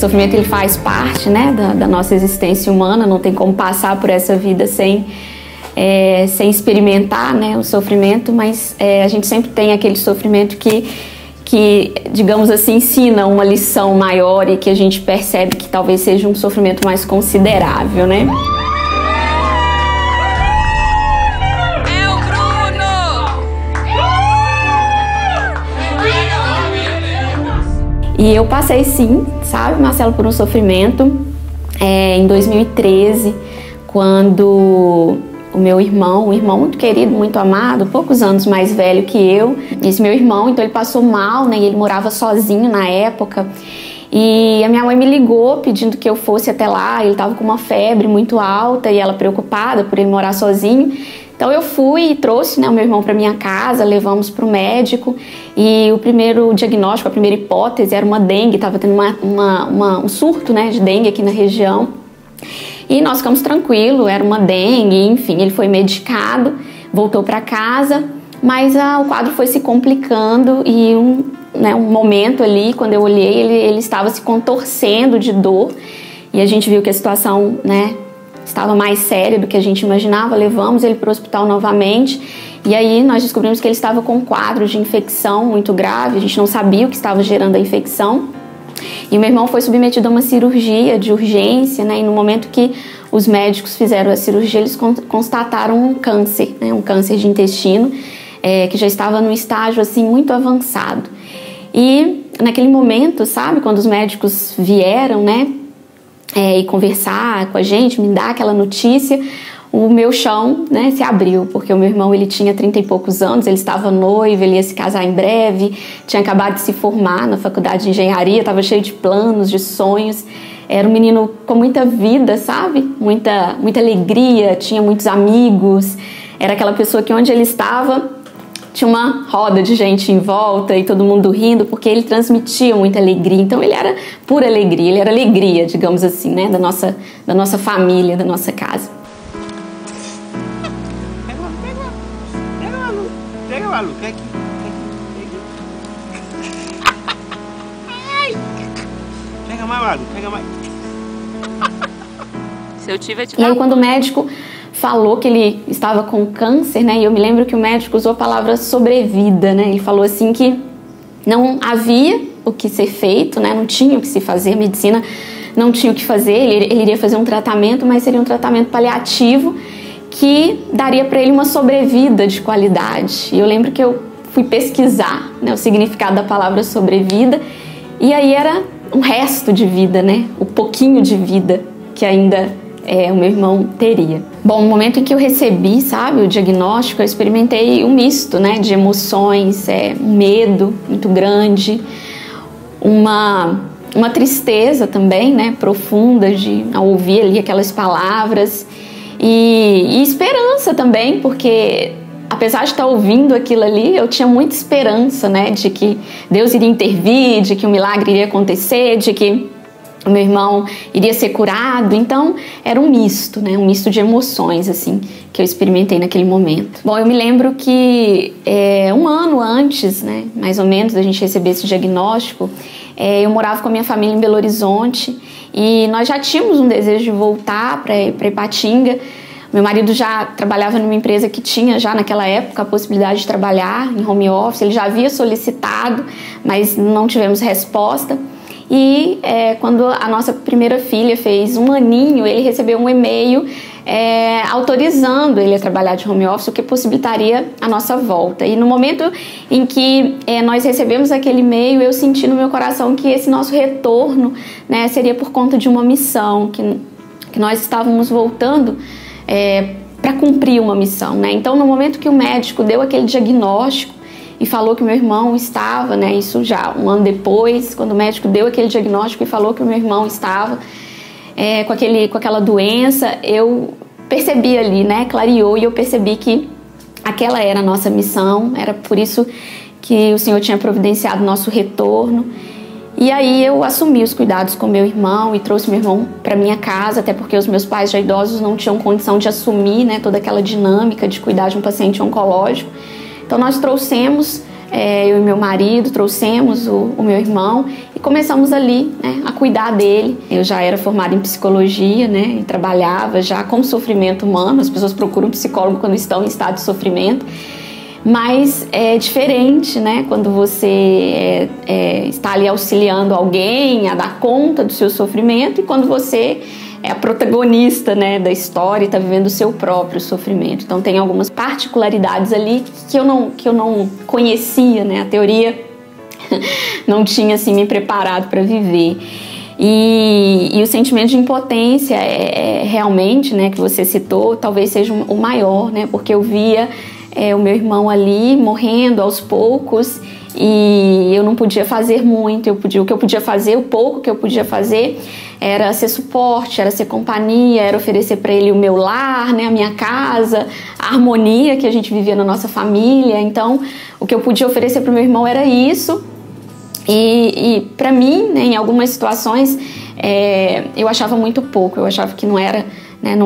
sofrimento ele faz parte, né, da nossa existência humana, não tem como passar por essa vida sem experimentar, né, o sofrimento, mas a gente sempre tem aquele sofrimento que, digamos assim, ensina uma lição maior e que a gente percebe que talvez seja um sofrimento mais considerável, né? E eu passei sim, sabe, Marcelo, por um sofrimento em 2013, quando o meu irmão, um irmão muito querido, muito amado, poucos anos mais velho que eu, esse meu irmão, então ele passou mal, né, e ele morava sozinho na época, e a minha mãe me ligou pedindo que eu fosse até lá, ele estava com uma febre muito alta e ela preocupada por ele morar sozinho. Então eu fui e trouxe, né, o meu irmão para minha casa, levamos para o médico e o primeiro diagnóstico, a primeira hipótese era uma dengue, estava tendo um surto, né, de dengue aqui na região. E nós ficamos tranquilos, era uma dengue, enfim, ele foi medicado, voltou para casa, mas o quadro foi se complicando e um momento ali, quando eu olhei, ele estava se contorcendo de dor e a gente viu que a situação, né, estava mais séria do que a gente imaginava, levamos ele para o hospital novamente e aí nós descobrimos que ele estava com um quadro de infecção muito grave, a gente não sabia o que estava gerando a infecção e o meu irmão foi submetido a uma cirurgia de urgência, né, e no momento que os médicos fizeram a cirurgia, eles constataram um câncer, né, um câncer de intestino, que já estava num estágio assim muito avançado. E naquele momento, sabe, quando os médicos vieram, né, e conversar com a gente, me dar aquela notícia, o meu chão, né, se abriu, porque o meu irmão, ele tinha 30 e poucos anos, ele estava noivo, ele ia se casar em breve, tinha acabado de se formar na faculdade de engenharia, estava cheio de planos, de sonhos, era um menino com muita vida, sabe, muita alegria, tinha muitos amigos, era aquela pessoa que onde ele estava tinha uma roda de gente em volta e todo mundo rindo, porque ele transmitia muita alegria. Então ele era pura alegria, ele era alegria, digamos assim, né, da nossa família, da nossa casa. Pega, Malu, pega aqui. Pega mais, Malu, pega mais. Se eu tiver te E aí quando o médico falou que ele estava com câncer, né? E eu me lembro que o médico usou a palavra sobrevida, né? Ele falou assim que não havia o que ser feito, né? Não tinha o que se fazer, a medicina não tinha o que fazer. Ele iria fazer um tratamento, mas seria um tratamento paliativo que daria para ele uma sobrevida de qualidade. E eu lembro que eu fui pesquisar, né, o significado da palavra sobrevida e aí era um resto de vida, né? O pouquinho de vida que ainda o meu irmão teria. Bom, no momento em que eu recebi, sabe, o diagnóstico, eu experimentei um misto, né, de emoções, um medo muito grande, uma tristeza também, né, profunda ao ouvir ali aquelas palavras e esperança também, porque apesar de estar ouvindo aquilo ali, eu tinha muita esperança, né, de que Deus iria intervir, de que um milagre iria acontecer, de que o meu irmão iria ser curado. Então era um misto, né? Um misto de emoções assim que eu experimentei naquele momento. Bom, eu me lembro que um ano antes, né, mais ou menos, da gente receber esse diagnóstico, eu morava com a minha família em Belo Horizonte e nós já tínhamos um desejo de voltar para Ipatinga. Meu marido já trabalhava numa empresa que tinha já naquela época a possibilidade de trabalhar em home office, ele já havia solicitado, mas não tivemos resposta. E quando a nossa primeira filha fez um aninho, ele recebeu um e-mail autorizando ele a trabalhar de home office, o que possibilitaria a nossa volta. E no momento em que nós recebemos aquele e-mail, eu senti no meu coração que esse nosso retorno, né, seria por conta de uma missão, que nós estávamos voltando para cumprir uma missão, né? Então, no momento que o médico deu aquele diagnóstico e falou que o meu irmão estava, né, isso já um ano depois, quando o médico deu aquele diagnóstico e falou que o meu irmão estava com aquela doença, eu percebi ali, né, clareou, e eu percebi que aquela era a nossa missão, era por isso que o Senhor tinha providenciado o nosso retorno. E aí eu assumi os cuidados com meu irmão e trouxe meu irmão para minha casa, até porque os meus pais já idosos não tinham condição de assumir, né, toda aquela dinâmica de cuidar de um paciente oncológico. Então nós trouxemos eu e meu marido trouxemos o meu irmão e começamos ali, né, a cuidar dele. Eu já era formada em psicologia, né, e trabalhava já com sofrimento humano. As pessoas procuram um psicólogo quando estão em estado de sofrimento, mas é diferente, né, quando você está ali auxiliando alguém a dar conta do seu sofrimento e quando você é a protagonista, né, da história e está vivendo o seu próprio sofrimento. Então tem algumas particularidades ali que eu não conhecia, né, a teoria não tinha assim me preparado para viver. E o sentimento de impotência realmente, né, que você citou, talvez seja o maior, né, porque eu via o meu irmão ali morrendo aos poucos e eu não podia fazer muito. O que eu podia fazer, o pouco que eu podia fazer era ser suporte, era ser companhia, era oferecer para ele o meu lar, né, a minha casa, a harmonia que a gente vivia na nossa família. Então, o que eu podia oferecer para o meu irmão era isso. E para mim, né, em algumas situações, eu achava muito pouco, eu achava que não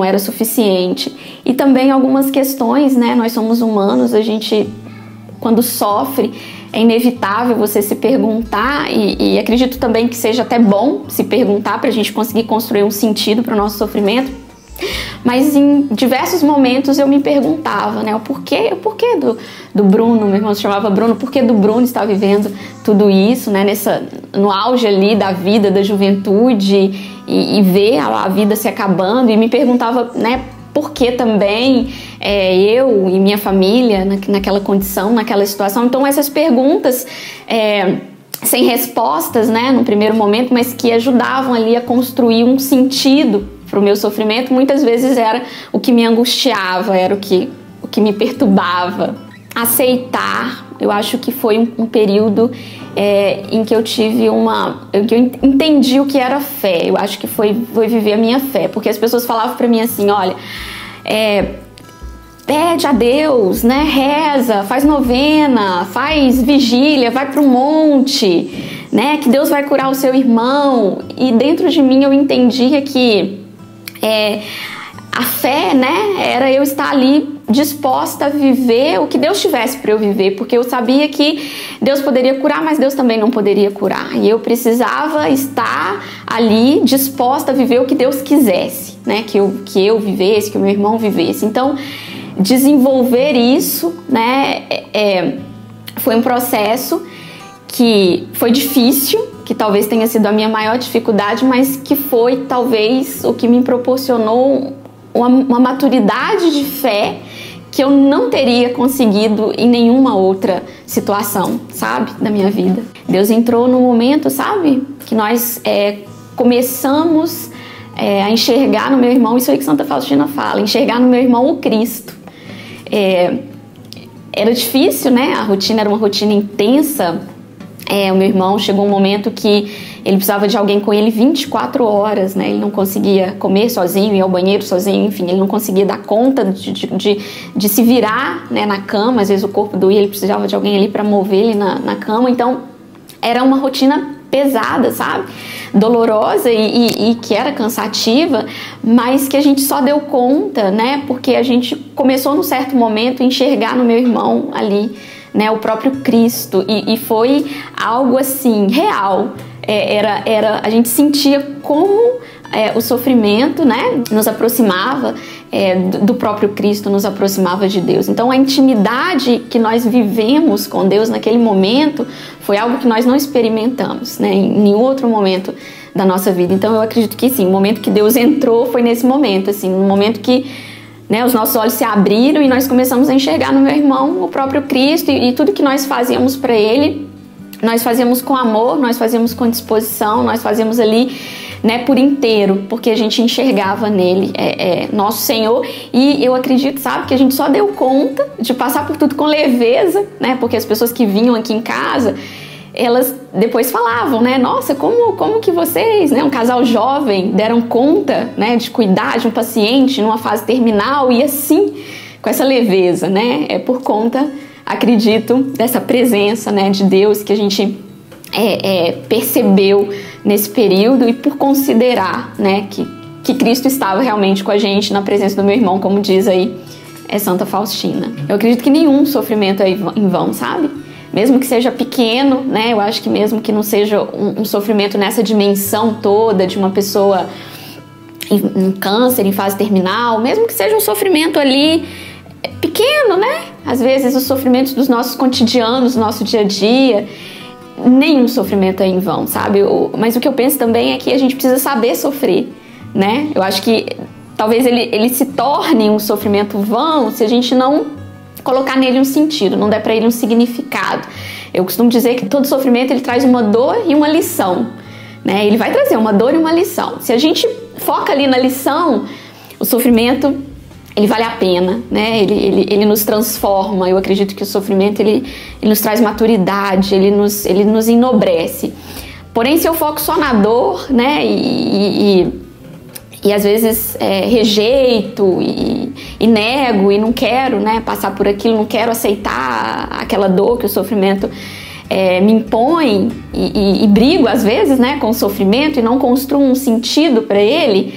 era suficiente. E também algumas questões, né, nós somos humanos, a gente, quando sofre, é inevitável você se perguntar, e acredito também que seja até bom se perguntar para a gente conseguir construir um sentido para o nosso sofrimento. Mas em diversos momentos eu me perguntava, né, o porquê do Bruno, meu irmão se chamava Bruno, por que do Bruno estar vivendo tudo isso, né, no auge ali da vida, da juventude, e ver a vida se acabando, e me perguntava, né, por que também eu e minha família naquela condição, naquela situação. Então essas perguntas sem respostas, né, no primeiro momento, mas que ajudavam ali a construir um sentido para o meu sofrimento, muitas vezes era o que me angustiava, era o que me perturbava. Aceitar, eu acho que foi um período em que eu tive que eu entendi o que era fé. Eu acho que foi viver a minha fé, porque as pessoas falavam para mim assim, olha, pede a Deus, né, reza, faz novena, faz vigília, vai para o monte, né, que Deus vai curar o seu irmão. E dentro de mim eu entendia que a fé, né, era eu estar ali disposta a viver o que Deus tivesse para eu viver, porque eu sabia que Deus poderia curar, mas Deus também não poderia curar, e eu precisava estar ali disposta a viver o que Deus quisesse, né, que eu vivesse, que o meu irmão vivesse. Então, desenvolver isso, né, foi um processo que foi difícil, que talvez tenha sido a minha maior dificuldade, mas que foi talvez o que me proporcionou uma maturidade de fé que eu não teria conseguido em nenhuma outra situação, sabe, da minha vida. Deus entrou no momento, sabe, que nós começamos a enxergar no meu irmão, isso aí que Santa Faustina fala, enxergar no meu irmão o Cristo. Era difícil, né, a rotina era uma rotina intensa. O meu irmão chegou um momento que ele precisava de alguém com ele 24 horas, né? Ele não conseguia comer sozinho, ir ao banheiro sozinho, enfim, ele não conseguia dar conta de se virar, né, na cama. Às vezes o corpo doía, ele precisava de alguém ali para mover ele na cama. Então era uma rotina pesada, sabe? Dolorosa e que era cansativa, mas que a gente só deu conta, né? Porque a gente começou num certo momento a enxergar no meu irmão ali, né, o próprio Cristo, e foi algo assim real. A gente sentia como o sofrimento, né, nos aproximava do próprio Cristo, nos aproximava de Deus. Então a intimidade que nós vivemos com Deus naquele momento foi algo que nós não experimentamos, né, em nenhum outro momento da nossa vida. Então eu acredito que sim, o momento que Deus entrou foi nesse momento, assim, no momento que, né, os nossos olhos se abriram e nós começamos a enxergar no meu irmão o próprio Cristo, e tudo que nós fazíamos para ele, nós fazíamos com amor, nós fazíamos com disposição, nós fazíamos ali, né, por inteiro, porque a gente enxergava nele nosso Senhor. E eu acredito, sabe, que a gente só deu conta de passar por tudo com leveza, né, porque as pessoas que vinham aqui em casa, elas depois falavam, né, nossa, como que vocês, né, um casal jovem, deram conta, né, de cuidar de um paciente numa fase terminal e assim, com essa leveza, né, por conta, acredito, dessa presença, né, de Deus que a gente percebeu nesse período, e por considerar, né, que Cristo estava realmente com a gente na presença do meu irmão, como diz aí Santa Faustina. Eu acredito que nenhum sofrimento é em vão, sabe? mesmo que seja pequeno, né? Eu acho que mesmo que não seja um sofrimento nessa dimensão toda de uma pessoa em câncer, em fase terminal, mesmo que seja um sofrimento ali pequeno, né? Às vezes os sofrimentos dos nossos cotidianos, do nosso dia a dia, nenhum sofrimento é em vão, sabe? Mas o que eu penso também é que a gente precisa saber sofrer, né? Eu acho que talvez ele se torne um sofrimento vão se a gente não colocar nele um sentido, não der para ele um significado. Eu costumo dizer que todo sofrimento ele traz uma dor e uma lição, né? Ele vai trazer uma dor e uma lição. Se a gente foca ali na lição, o sofrimento ele vale a pena, né? Ele nos transforma. Eu acredito que o sofrimento ele nos traz maturidade, ele nos enobrece. Porém, se eu foco só na dor, né? E às vezes rejeito e nego e não quero, né, passar por aquilo, não quero aceitar aquela dor que o sofrimento me impõe e brigo às vezes, né, com o sofrimento e não construo um sentido para ele,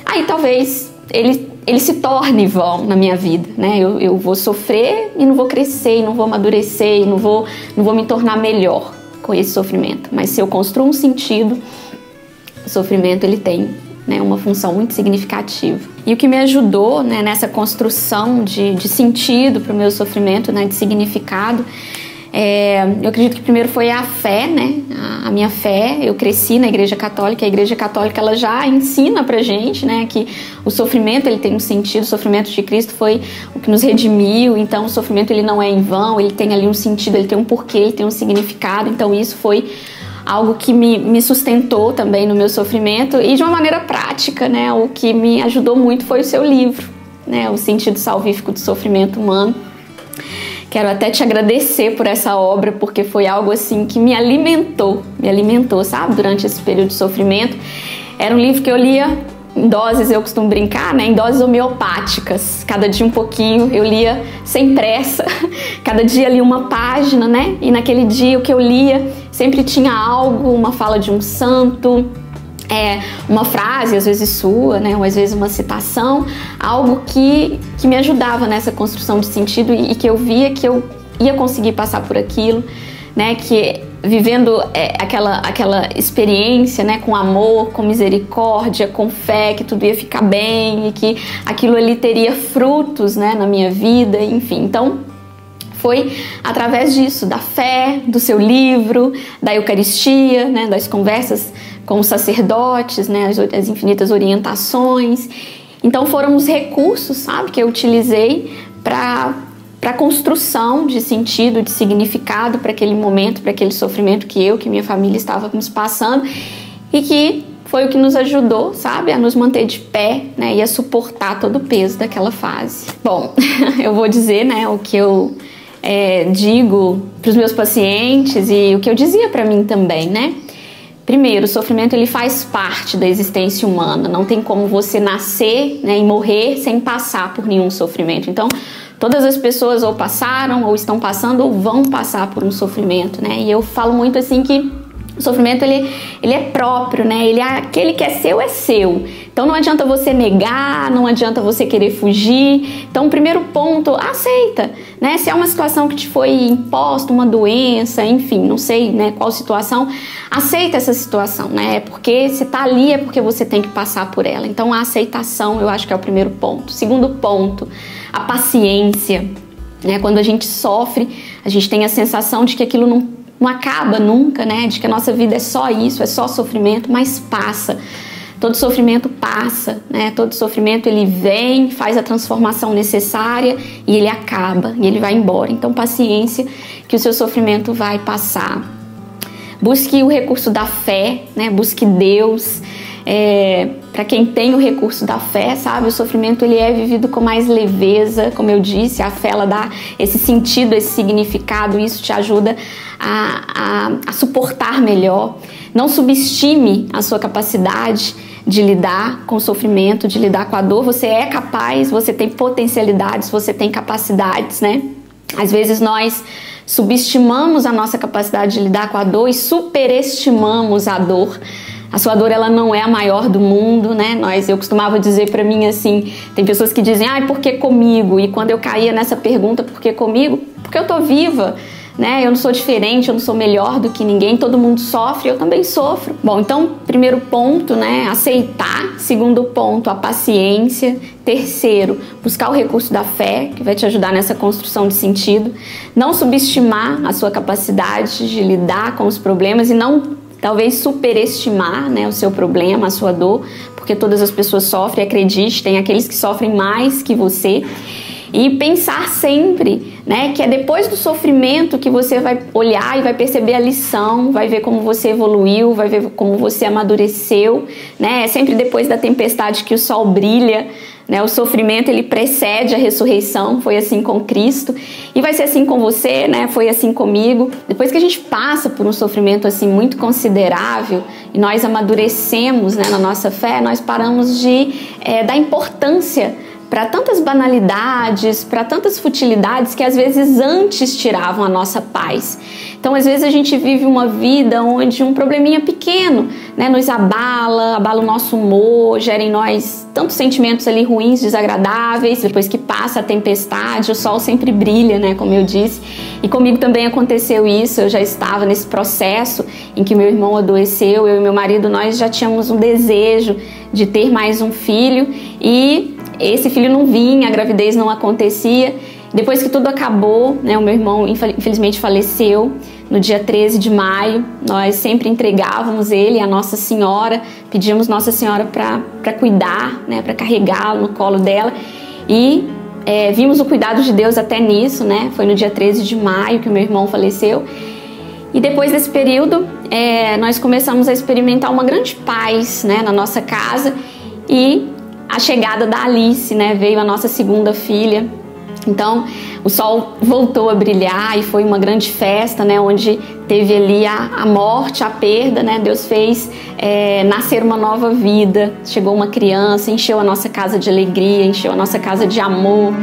aí talvez ele se torne vão na minha vida, né? Eu vou sofrer e não vou crescer, e não vou amadurecer, e não vou me tornar melhor com esse sofrimento. Mas se eu construo um sentido, o sofrimento ele tem, né, uma função muito significativa. E o que me ajudou, né, nessa construção de sentido para o meu sofrimento, né, de significado, eu acredito que primeiro foi a fé, né, a minha fé. Eu cresci na Igreja Católica. A Igreja Católica ela já ensina pra gente, né, que o sofrimento ele tem um sentido. O sofrimento de Cristo foi o que nos redimiu. Então o sofrimento ele não é em vão, ele tem ali um sentido, ele tem um porquê, ele tem um significado. Então isso foi algo que me sustentou também no meu sofrimento e de uma maneira prática, né? O que me ajudou muito foi o seu livro, né? O Sentido Salvífico do Sofrimento Humano. Quero até te agradecer por essa obra, porque foi algo assim que me alimentou, sabe? Durante esse período de sofrimento. Era um livro que eu lia em doses, eu costumo brincar, né? Em doses homeopáticas. Cada dia um pouquinho, eu lia sem pressa. Cada dia lia uma página, né? E naquele dia o que eu lia sempre tinha algo, uma fala de um santo, uma frase, às vezes sua, né? Ou às vezes uma citação, algo que me ajudava nessa construção de sentido e que eu via que eu ia conseguir passar por aquilo, né? Que vivendo aquela experiência, né, com amor, com misericórdia, com fé, que tudo ia ficar bem e que aquilo ali teria frutos, né, na minha vida, enfim. Então, foi através disso, da fé, do seu livro, da Eucaristia, né, das conversas com os sacerdotes, né, as infinitas orientações. Então, foram os recursos, sabe, que eu utilizei para a construção de sentido, de significado para aquele momento, para aquele sofrimento que minha família estávamos passando e que foi o que nos ajudou, sabe, a nos manter de pé, né, e a suportar todo o peso daquela fase. Bom, eu vou dizer, né, o que eu digo para os meus pacientes e o que eu dizia para mim também, né? Primeiro, o sofrimento ele faz parte da existência humana, não tem como você nascer, né, e morrer sem passar por nenhum sofrimento. Então, todas as pessoas ou passaram, ou estão passando, ou vão passar por um sofrimento, né? E eu falo muito assim que o sofrimento ele é próprio, né? Ele é aquele que é seu. Então não adianta você negar, não adianta você querer fugir. Então o primeiro ponto, aceita, né? Se é uma situação que te foi imposta, uma doença, enfim, não sei, né, qual situação, aceita essa situação, né? Porque você tá ali é porque você tem que passar por ela. Então a aceitação eu acho que é o primeiro ponto. Segundo ponto, a paciência, né? Quando a gente sofre, a gente tem a sensação de que aquilo não acaba nunca, né? De que a nossa vida é só isso, é só sofrimento, mas passa. Todo sofrimento passa, né? Todo sofrimento ele vem, faz a transformação necessária e ele acaba, e ele vai embora. Então, paciência, que o seu sofrimento vai passar. Busque o recurso da fé, né? Busque Deus. Para quem tem o recurso da fé, sabe, o sofrimento ele é vivido com mais leveza, como eu disse, a fé ela dá esse sentido, esse significado, isso te ajuda a suportar melhor. Não subestime a sua capacidade de lidar com o sofrimento, de lidar com a dor. Você é capaz, você tem potencialidades, você tem capacidades, né? Às vezes nós subestimamos a nossa capacidade de lidar com a dor e superestimamos a dor. A sua dor ela não é a maior do mundo, né? Eu costumava dizer pra mim assim, tem pessoas que dizem, por que comigo? E quando eu caía nessa pergunta, por que comigo? Porque eu tô viva, né? Eu não sou diferente, eu não sou melhor do que ninguém, todo mundo sofre, eu também sofro. Bom, então, primeiro ponto, né? Aceitar. Segundo ponto, a paciência. Terceiro, buscar o recurso da fé, que vai te ajudar nessa construção de sentido. Não subestimar a sua capacidade de lidar com os problemas e não, talvez, superestimar, né, o seu problema, a sua dor, porque todas as pessoas sofrem, acredite, tem aqueles que sofrem mais que você. E pensar sempre, né, que é depois do sofrimento que você vai olhar e vai perceber a lição, vai ver como você evoluiu, vai ver como você amadureceu, né? É sempre depois da tempestade que o sol brilha, né? O sofrimento, ele precede a ressurreição, foi assim com Cristo e vai ser assim com você, né? Foi assim comigo. Depois que a gente passa por um sofrimento assim muito considerável e nós amadurecemos, né, na nossa fé, nós paramos de dar importância para tantas banalidades, para tantas futilidades que às vezes antes tiravam a nossa paz. Então, às vezes a gente vive uma vida onde um probleminha pequeno, né, nos abala o nosso humor, gera em nós tantos sentimentos ali ruins, desagradáveis. Depois que passa a tempestade, o sol sempre brilha, né, como eu disse. E comigo também aconteceu isso. Eu já estava nesse processo em que meu irmão adoeceu, eu e meu marido, nós já tínhamos um desejo de ter mais um filho e esse filho não vinha, a gravidez não acontecia. Depois que tudo acabou, né, o meu irmão infelizmente faleceu no dia 13 de maio. Nós sempre entregávamos ele à Nossa Senhora, pedíamos Nossa Senhora para cuidar, né, para carregá-lo no colo dela. E vimos o cuidado de Deus até nisso, né? Foi no dia 13 de maio que o meu irmão faleceu. E depois desse período, nós começamos a experimentar uma grande paz, né, na nossa casa. E a chegada da Alice, né? Veio a nossa segunda filha. Então, o sol voltou a brilhar e foi uma grande festa, né? Onde teve ali a morte, a perda, né? Deus fez nascer uma nova vida. Chegou uma criança, encheu a nossa casa de alegria, encheu a nossa casa de amor.